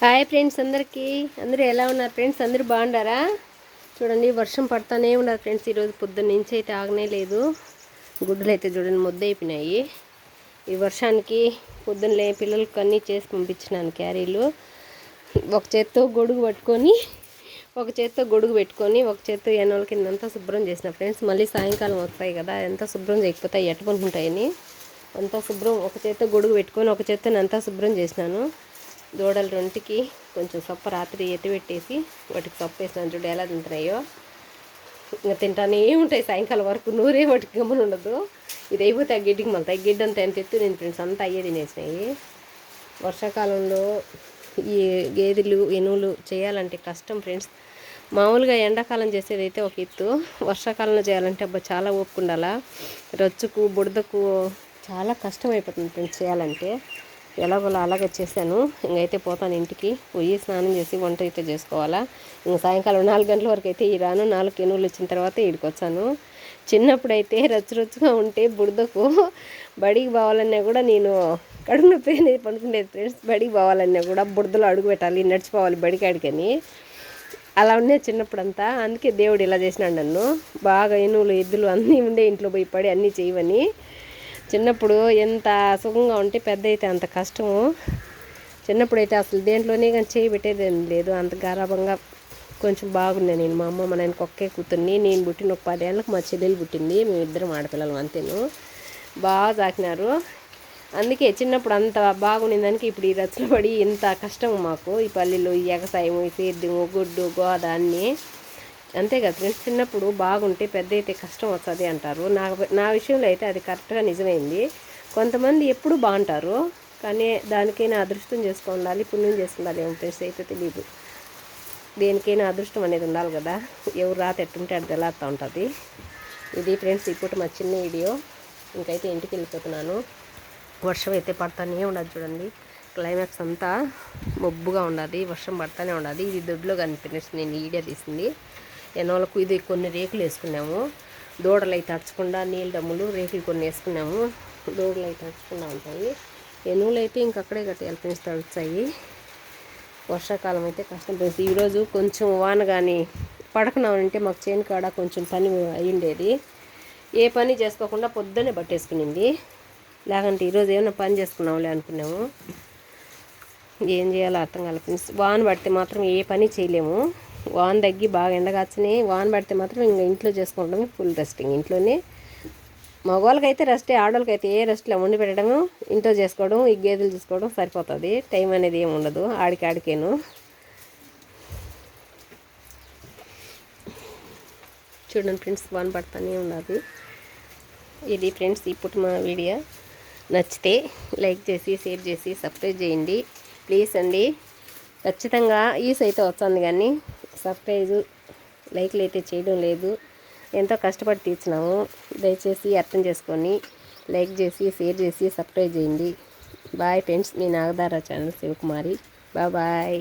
Hi friends, అందరూ ఎలా ఉన్నారు ఫ్రెండ్స్? అందరూ బాగుండారా? చూడండి, వర్షం పడతానే ఉన్నారు ఫ్రెండ్స్. ఈరోజు పొద్దున్న నుంచి అయితే ఆగనే లేదు. గుడ్డలు అయితే చూడండి ముద్దయిపోయినాయి. ఈ వర్షానికి పొద్దున్నలే పిల్లలకి అన్నీ చేసి పంపించినాను క్యారీలు. ఒక చేత్తో గొడుగు పెట్టుకొని ఒక చేత్తో ఎన్నోళ్ళ కిందంతా శుభ్రం చేసిన ఫ్రెండ్స్. మళ్ళీ సాయంకాలం వస్తాయి కదా, ఎంత శుభ్రం చేయకపోతే ఎట్టుకుంటాయని అంతా శుభ్రం ఒక చేత్తో గొడుగు పెట్టుకొని ఒక చేత్తో అంతా శుభ్రం చేసినాను. దూడలు రెంటికి కొంచెం సొప్ప రాత్రి ఎత్తిపెట్టేసి వాటికి సొప్ప వేసినాను. చూడు ఎలా తింటున్నాయో. ఇంకా తింటానే ఉంటాయి సాయంకాలం వరకు. నూరే వాటికి గమ్మున ఉండదు. ఇది అయిపోతే ఆ గిడ్డికి మళ్ళీ గిడ్డ అంతా ఎంత ఎత్తు నేను ఫ్రెండ్స్ అంతా అయ్యే తినేసినాయి. వర్షాకాలంలో ఈ గేదెలు ఎనువులు చేయాలంటే కష్టం ఫ్రెండ్స్. మామూలుగా ఎండాకాలం చేసేదైతే ఒక ఎత్తు, వర్షాకాలంలో చేయాలంటే అబ్బా చాలా ఓపిక ఉండాలా. రొచ్చుకు బుడదకు చాలా కష్టం అయిపోతుంది ఫ్రెండ్స్ చేయాలంటే. ఎలాగోలా అలాగే చేశాను. ఇంకైతే పోతాను ఇంటికి పోయి స్నానం చేసి వంట అయితే చేసుకోవాలా. ఇంక సాయంకాలం 4 గంటల వరకు అయితే ఈ రాను. 4 ఎనువులు వచ్చిన తర్వాత ఇక్కడికి వచ్చాను. చిన్నప్పుడైతే రచ్చురచ్చుగా ఉంటే బుడదకు బడికి పోవాలన్నా కూడా నేను కడుపు నొప్పి అనేది పడుకునేది ఫ్రెండ్స్. బడికి పోవాలన్నా కూడా బుడదలో అడుగు పెట్టాలి, నడిచిపోవాలి బడికాడికని. అలా ఉండేది చిన్నప్పుడంతా. అందుకే దేవుడు ఇలా చేసినాడు నన్ను. బాగా ఎనువులు ఎద్దులు అన్నీ ఉండే ఇంట్లో పోయి పడి అన్నీ చేయవని. చిన్నప్పుడు ఎంత సుఖంగా ఉంటే పెద్ద అయితే అంత కష్టము. చిన్నప్పుడైతే అసలు దేంట్లోనే కానీ చేయి పెట్టేది లేదు. అంత గారాభంగా కొంచెం బాగున్నా నేను. మా అమ్మ మా నాయనకి ఒక్కే కూతుర్ని. నేను పుట్టిన ఒక 10 ఏళ్ళకి మా చెల్లెలు పుట్టింది. మేమిద్దరం ఆడపిల్లలు అంతేను. బాగా సాకినారు. అందుకే చిన్నప్పుడు అంత బాగుండే దానికి ఇప్పుడు ఈ రచ్చలు పడి ఇంత కష్టం మాకు. ఈ పల్లెలు, ఈ ఎగసాయము, ఈ సేద్యము, గుడ్డు గోద అన్నీ అంతే కదా ఫ్రెండ్స్. చిన్నప్పుడు బాగుంటే పెద్ద అయితే కష్టం వస్తుంది అంటారు. నా విషయంలో అయితే అది కరెక్ట్గా నిజమైంది. కొంతమంది ఎప్పుడు బాగుంటారు, కానీ దానికైనా అదృష్టం చేసుకోవాలి, పుణ్యం చేసుకుండాలి. ఏమో ఫ్రెండ్స్ అయితే తెలియదు. దేనికైనా అదృష్టం అనేది ఉండాలి కదా. ఎవరు రాత ఎట్టుంటే అది గెలాడుతూ ఉంటుంది. ఇది ఫ్రెండ్స్ ఇప్పుడు మా చిన్న వీడియో. ఇంకైతే ఇంటికి వెళ్ళిపోతున్నాను. వర్షం అయితే పడతానే ఉండదు చూడండి. క్లైమాక్స్ అంతా మబ్బుగా ఉండదు, వర్షం పడతానే ఉండదు. ఇది దొడ్లో కానీ ఫ్రెండ్స్ నేను వీడియో తీసింది. ఎన్నోళ్ళకు ఇది కొన్ని రేకులు వేసుకున్నాము. దూడలు అయితే తడచకుండా నీళ్ళ డమ్ములు రేకులు కొన్ని వేసుకున్నాము. దూడలు అయితే తడచకుండా ఉంటాయి. ఎనువులు అయితే ఇంకక్కడే కట్టేయాలి ఫ్రెండ్స్, తడుస్తాయి. వర్షాకాలం అయితే కష్టం ఫ్రెండ్స్. ఈరోజు కొంచెం వాన కానీ పడకనామంటే మాకు చేను కాడ కొంచెం పని అయ్యిండేది. ఏ పని చేసుకోకుండా పొద్దున్నే పట్టేసుకునింది. లేకంటే ఈరోజు ఏమైనా పని చేసుకున్నాంలే అనుకున్నాము. ఏం చేయాలో అర్థం కాలేదు ఫ్రెండ్స్. వాన పడితే మాత్రం ఏ పని చేయలేము. వాన తగ్గి బాగా ఎండగాచని వాన పడితే మాత్రం ఇంకా ఇంట్లో చేసుకుంటాము. ఫుల్ రెస్టింగ్ ఇంట్లోనే. మగవాళ్ళకైతే రెస్టే, ఆడవాళ్ళకైతే ఏ రెస్ట్లో వండి పెట్టడము, ఇంట్లో చేసుకోవడం, ఈ గేదెలు చూసుకోవడం సరిపోతుంది. టైం అనేది ఏమి ఉండదు. ఆడికేను చూడండి ఫ్రెండ్స్, వాన పడతానే ఉన్నది. ఇది ఫ్రెండ్స్ ఇప్పుడు మా వీడియో. నచ్చితే లైక్ చేసి షేర్ చేసి సబ్స్క్రైబ్ చేయండి ప్లీజ్ అండి. ఖచ్చితంగా ఈస్ అయితే వస్తుంది కానీ సబ్స్క్రైబ్ లైక్లు అయితే చేయడం లేదు. ఎంతో కష్టపడి తీర్చినాము. దయచేసి అర్థం చేసుకొని లైక్ చేసి షేర్ చేసి సబ్స్క్రైబ్ చేయండి. Bye friends. మీ నాగధార ఛానల్ శివకుమారి. బాయ్.